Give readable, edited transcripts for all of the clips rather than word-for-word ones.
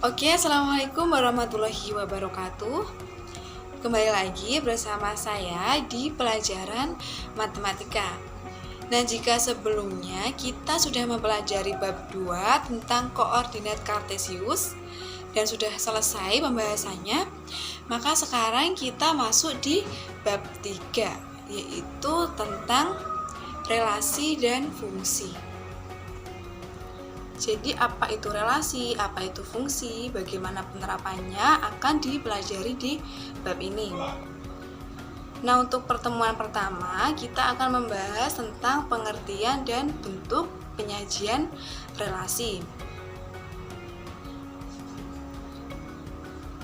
Oke, Assalamualaikum warahmatullahi wabarakatuh. Kembali lagi bersama saya di pelajaran matematika. Nah, jika sebelumnya kita sudah mempelajari bab 2 tentang koordinat kartesius dan sudah selesai pembahasannya, maka sekarang kita masuk di bab 3, yaitu tentang relasi dan fungsi. Jadi apa itu relasi, apa itu fungsi, bagaimana penerapannya akan dipelajari di bab ini. Nah, untuk pertemuan pertama kita akan membahas tentang pengertian dan bentuk penyajian relasi.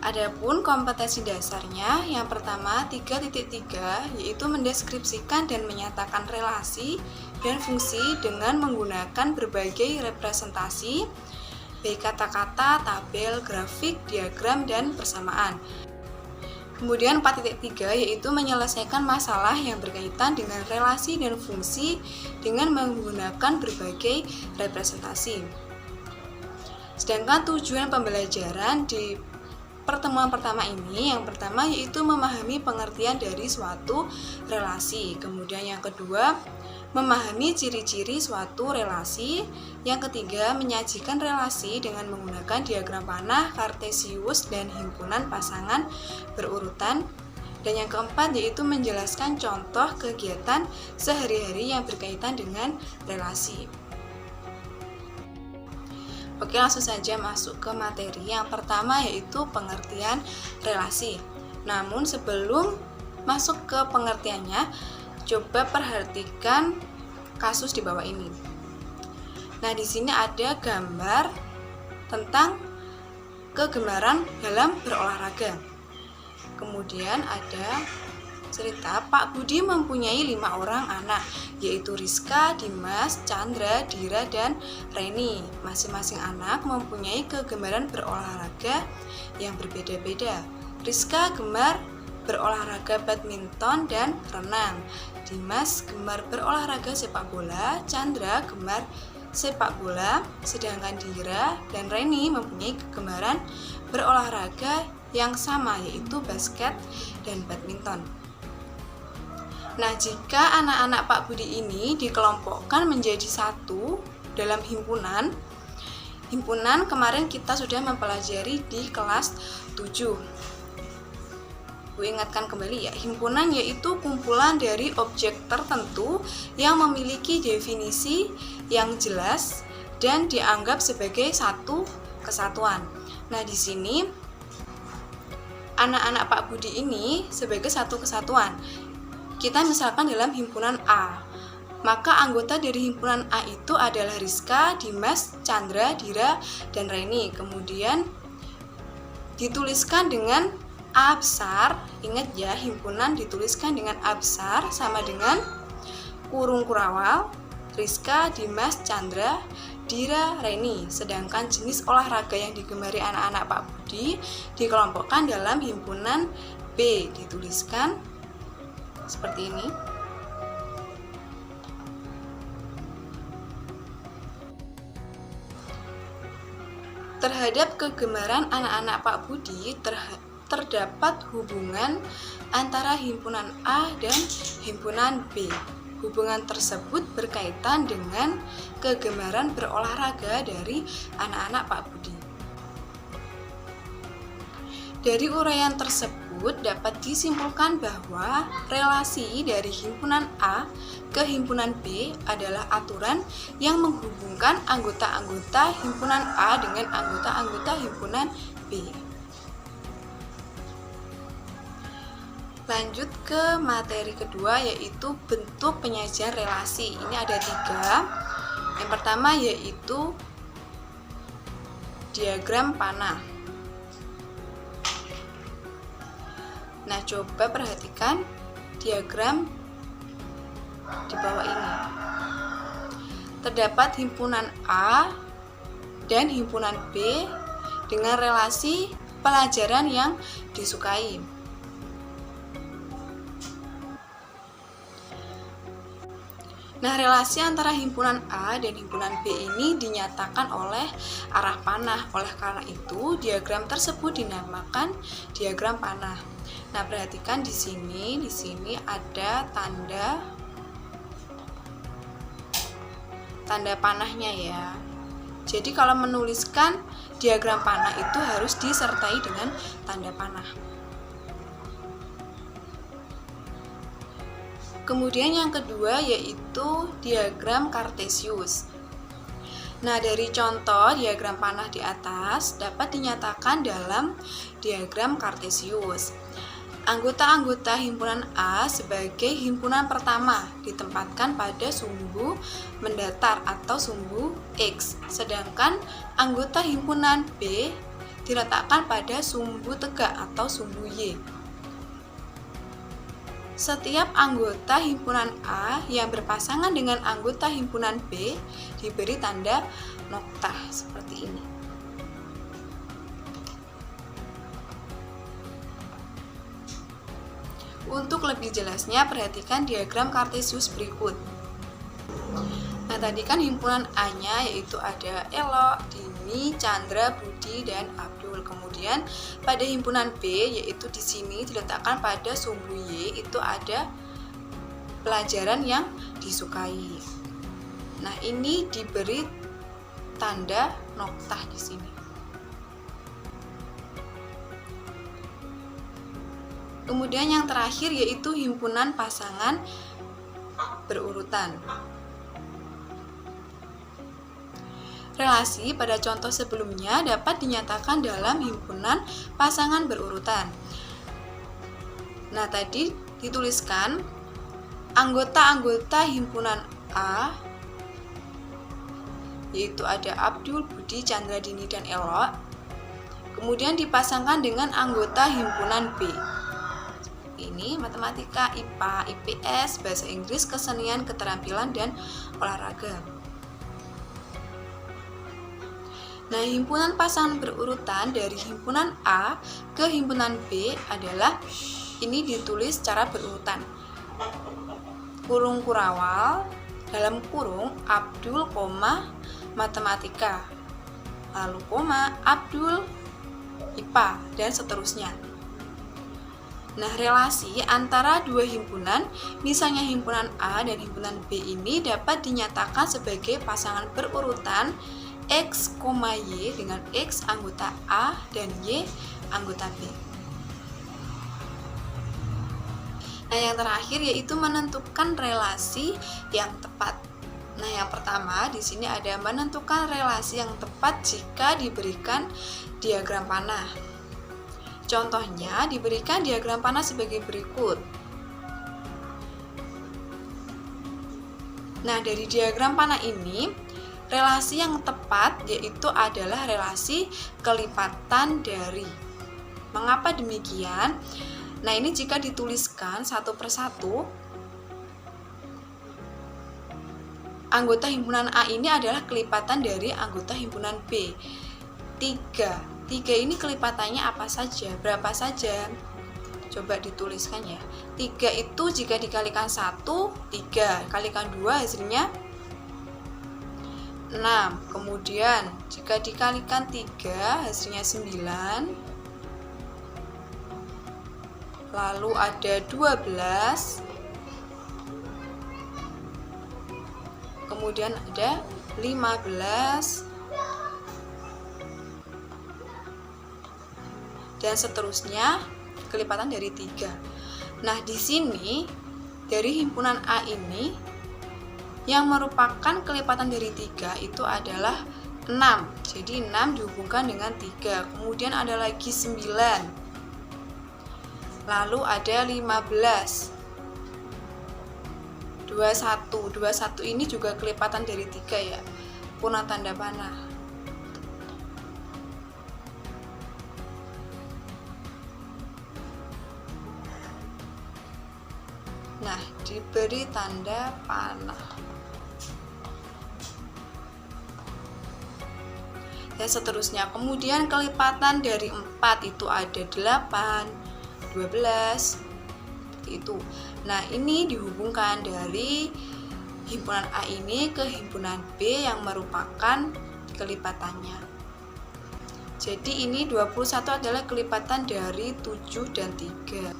Adapun kompetensi dasarnya, yang pertama 3.3 yaitu mendeskripsikan dan menyatakan relasi dan fungsi dengan menggunakan berbagai representasi, baik kata-kata, tabel, grafik, diagram, dan persamaan. Kemudian 4.3 yaitu menyelesaikan masalah yang berkaitan dengan relasi dan fungsi dengan menggunakan berbagai representasi. Sedangkan tujuan pembelajaran di pertemuan pertama ini, yang pertama yaitu memahami pengertian dari suatu relasi. Kemudian yang kedua, memahami ciri-ciri suatu relasi. Yang ketiga, menyajikan relasi dengan menggunakan diagram panah, kartesius, dan himpunan pasangan berurutan. Dan yang keempat yaitu menjelaskan contoh kegiatan sehari-hari yang berkaitan dengan relasi. Oke, langsung saja masuk ke materi. Yang pertama yaitu pengertian relasi. Namun sebelum masuk ke pengertiannya, coba perhatikan kasus di bawah ini. Nah, di sini ada gambar tentang kegemaran dalam berolahraga. Kemudian ada cerita Pak Budi mempunyai 5 orang anak, yaitu Rizka, Dimas, Chandra, Dira, dan Reni. Masing-masing anak mempunyai kegemaran berolahraga yang berbeda-beda. Rizka gemar berolahraga badminton dan renang. Dimas gemar berolahraga sepak bola. Chandra gemar sepak bola. Sedangkan Dira dan Reni mempunyai kegemaran berolahraga yang sama, yaitu basket dan badminton. Nah, jika anak-anak Pak Budi ini dikelompokkan menjadi satu dalam himpunan kemarin kita sudah mempelajari di kelas 7. Gue ingatkan kembali ya, himpunan yaitu kumpulan dari objek tertentu yang memiliki definisi yang jelas dan dianggap sebagai satu kesatuan. Nah, di sini anak-anak Pak Budi ini sebagai satu kesatuan. Kita misalkan dalam himpunan A, maka anggota dari himpunan A itu adalah Rizka, Dimas, Chandra, Dira, dan Reni. Kemudian dituliskan dengan A besar. Ingat ya, himpunan dituliskan dengan A besar sama dengan kurung kurawal, Rizka, Dimas, Chandra, Dira, Reni. Sedangkan jenis olahraga yang digemari anak-anak Pak Budi dikelompokkan dalam himpunan B, dituliskan seperti ini. Terhadap kegemaran anak-anak Pak Budi terdapat hubungan antara himpunan A dan himpunan B. Hubungan tersebut berkaitan dengan kegemaran berolahraga dari anak-anak Pak Budi. Dari uraian tersebut dapat disimpulkan bahwa relasi dari himpunan A ke himpunan B adalah aturan yang menghubungkan anggota-anggota himpunan A dengan anggota-anggota himpunan B. Lanjut ke materi kedua, yaitu bentuk penyajian relasi. Ini ada 3. Yang pertama yaitu diagram panah. Nah, coba perhatikan diagram di bawah ini. Terdapat himpunan A dan himpunan B dengan relasi pelajaran yang disukai. Nah, relasi antara himpunan A dan himpunan B ini dinyatakan oleh arah panah. Oleh karena itu, diagram tersebut dinamakan diagram panah. Nah, perhatikan di sini ada tanda panahnya ya. Jadi kalau menuliskan diagram panah itu harus disertai dengan tanda panah. Kemudian yang kedua yaitu diagram Kartesius. Nah, dari contoh diagram panah di atas dapat dinyatakan dalam diagram Kartesius. Anggota-anggota himpunan A sebagai himpunan pertama ditempatkan pada sumbu mendatar atau sumbu X, sedangkan anggota himpunan B diletakkan pada sumbu tegak atau sumbu Y. Setiap anggota himpunan A yang berpasangan dengan anggota himpunan B diberi tanda noktah seperti ini. Untuk lebih jelasnya, perhatikan diagram Kartesius berikut. Nah, tadi kan himpunan A-nya yaitu ada Elo, Dini, Chandra, Budi, dan Abdul. Kemudian pada himpunan B yaitu di sini diletakkan pada sumbu Y itu ada pelajaran yang disukai. Nah, ini diberi tanda noktah di sini. Kemudian yang terakhir yaitu himpunan pasangan berurutan. Relasi pada contoh sebelumnya dapat dinyatakan dalam himpunan pasangan berurutan. Nah, tadi dituliskan anggota-anggota himpunan A yaitu ada Abdul, Budi, Chandra, Dini, dan Elo. Kemudian dipasangkan dengan anggota himpunan B. Ini matematika, IPA, IPS, bahasa Inggris, kesenian, keterampilan, dan olahraga. Nah, himpunan pasangan berurutan dari himpunan A ke himpunan B adalah ini ditulis secara berurutan. Kurung kurawal, dalam kurung Abdul, matematika, lalu Abdul, IPA, dan seterusnya. Nah, relasi antara dua himpunan, misalnya himpunan A dan himpunan B ini dapat dinyatakan sebagai pasangan berurutan X, Y dengan X anggota A dan Y anggota B. Nah, yang terakhir yaitu menentukan relasi yang tepat. Nah, yang pertama di sini ada menentukan relasi yang tepat jika diberikan diagram panah. Contohnya diberikan diagram panah sebagai berikut. Nah, dari diagram panah ini relasi yang tepat yaitu adalah relasi kelipatan dari. Mengapa demikian? Nah, ini jika dituliskan satu persatu, anggota himpunan A ini adalah kelipatan dari anggota himpunan B. 3 ini kelipatannya apa saja? Berapa saja? Coba dituliskan ya. 3 itu jika dikalikan 1, 3. Kalikan 2 hasilnya 6. Kemudian jika dikalikan 3 hasilnya 9. Lalu ada 12. Kemudian ada 15. Dan seterusnya kelipatan dari 3. Nah, di sini dari himpunan A ini yang merupakan kelipatan dari 3 itu adalah 6. Jadi 6 dihubungkan dengan 3. Kemudian ada lagi 9. Lalu ada 15. 21 ini juga kelipatan dari 3 ya. Punah tanda panah. Nah, diberi tanda panah. Dan seterusnya. Kemudian kelipatan dari 4 itu ada 8, 12, seperti itu. Nah, ini dihubungkan dari himpunan A ini ke himpunan B yang merupakan kelipatannya. Jadi ini 21 adalah kelipatan dari 7 dan 3.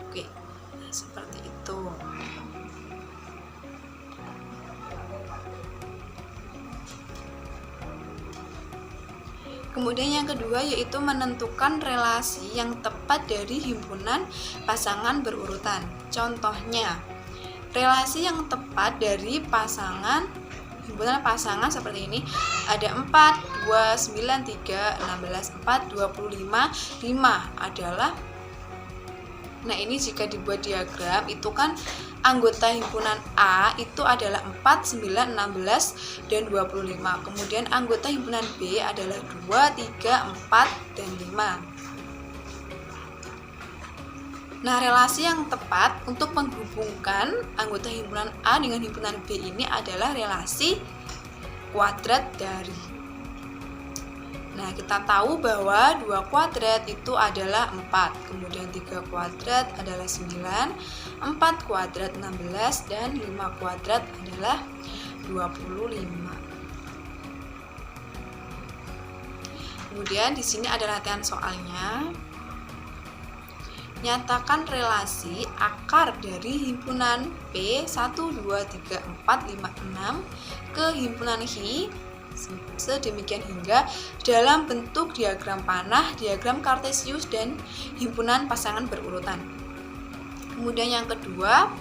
Oke, seperti itu. Kemudian yang kedua yaitu menentukan relasi yang tepat dari himpunan pasangan berurutan. Contohnya, relasi yang tepat dari himpunan pasangan seperti ini ada 4, 2, 9, 3, 16, 4, 25, 5 adalah. Nah, ini jika dibuat diagram itu kan anggota himpunan A itu adalah 4, 9, 16, dan 25. Kemudian anggota himpunan B adalah 2, 3, 4, dan 5. Nah, relasi yang tepat untuk menghubungkan anggota himpunan A dengan himpunan B ini adalah relasi kuadrat dari. Nah, kita tahu bahwa 2 kuadrat itu adalah 4, kemudian 3 kuadrat adalah 9, 4 kuadrat 16, dan 5 kuadrat adalah 25. Kemudian di sini ada latihan soalnya. Nyatakan relasi akar dari himpunan P 1, 2, 3, 4, 5, 6 ke himpunan Hi sedemikian hingga dalam bentuk diagram panah, diagram kartesius, dan himpunan pasangan berurutan. Kemudian yang kedua,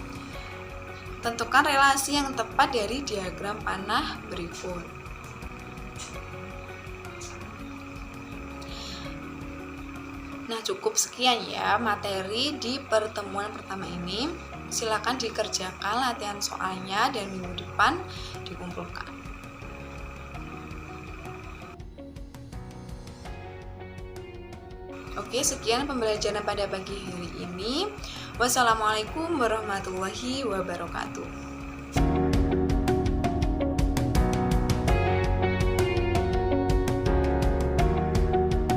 tentukan relasi yang tepat dari diagram panah berikut. Nah, cukup sekian ya materi di pertemuan pertama ini. Silakan dikerjakan latihan soalnya dan minggu depan dikumpulkan. Oke, sekian pembelajaran pada pagi hari ini. Wassalamualaikum warahmatullahi wabarakatuh.